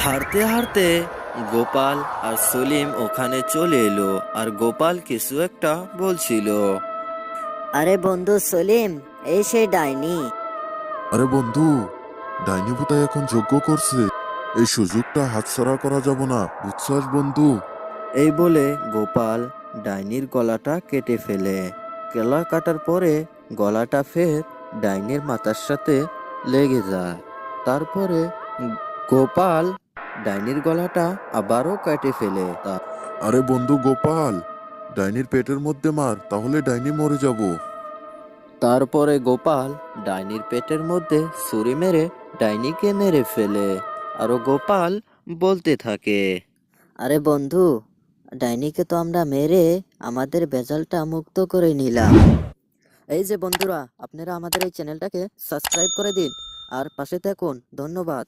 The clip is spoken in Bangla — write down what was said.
হাঁটতে হাঁটতে গোপাল আর সলিম ওখানে চলে এলো, আর গোপাল কিছু একটা বলছিল। আরে বন্ধু সলিম, এই সেই ডাইনি। আরে বন্ধু, ডাইনি ভূতাই এখন যজ্ঞ করছে। এই সুযোগটা হাতছাড়া করা যাব না, বুঝছস বন্ধু? এই বলে গোপাল ডাইনির গলাটা কেটে ফেলে। গলা কাটার পরে গলাটা ফের ডাইনির মাথার সাথে লেগে যায়। তারপরে গোপাল ডাইনির গলাটা আবারও কেটে ফেলে। আরে বন্ধু গোপাল, ডাইনির পেটের মধ্যে মার, তাহলে ডাইনি মরে যাব। তারপরে গোপাল ডাইনির পেটের মধ্যে ছুরি মেরে ডাইনিকে মেরে ফেলে। আরো গোপাল বলতে থাকে, আরে বন্ধু, ডাইনিকে তো আমরা মেরে আমাদের বেজালটা মুক্ত করে নিলাম। এই যে বন্ধুরা, আপনারা আমাদের এই চ্যানেলটাকে সাবস্ক্রাইব করে দিন আর পাশে থাকুন। ধন্যবাদ।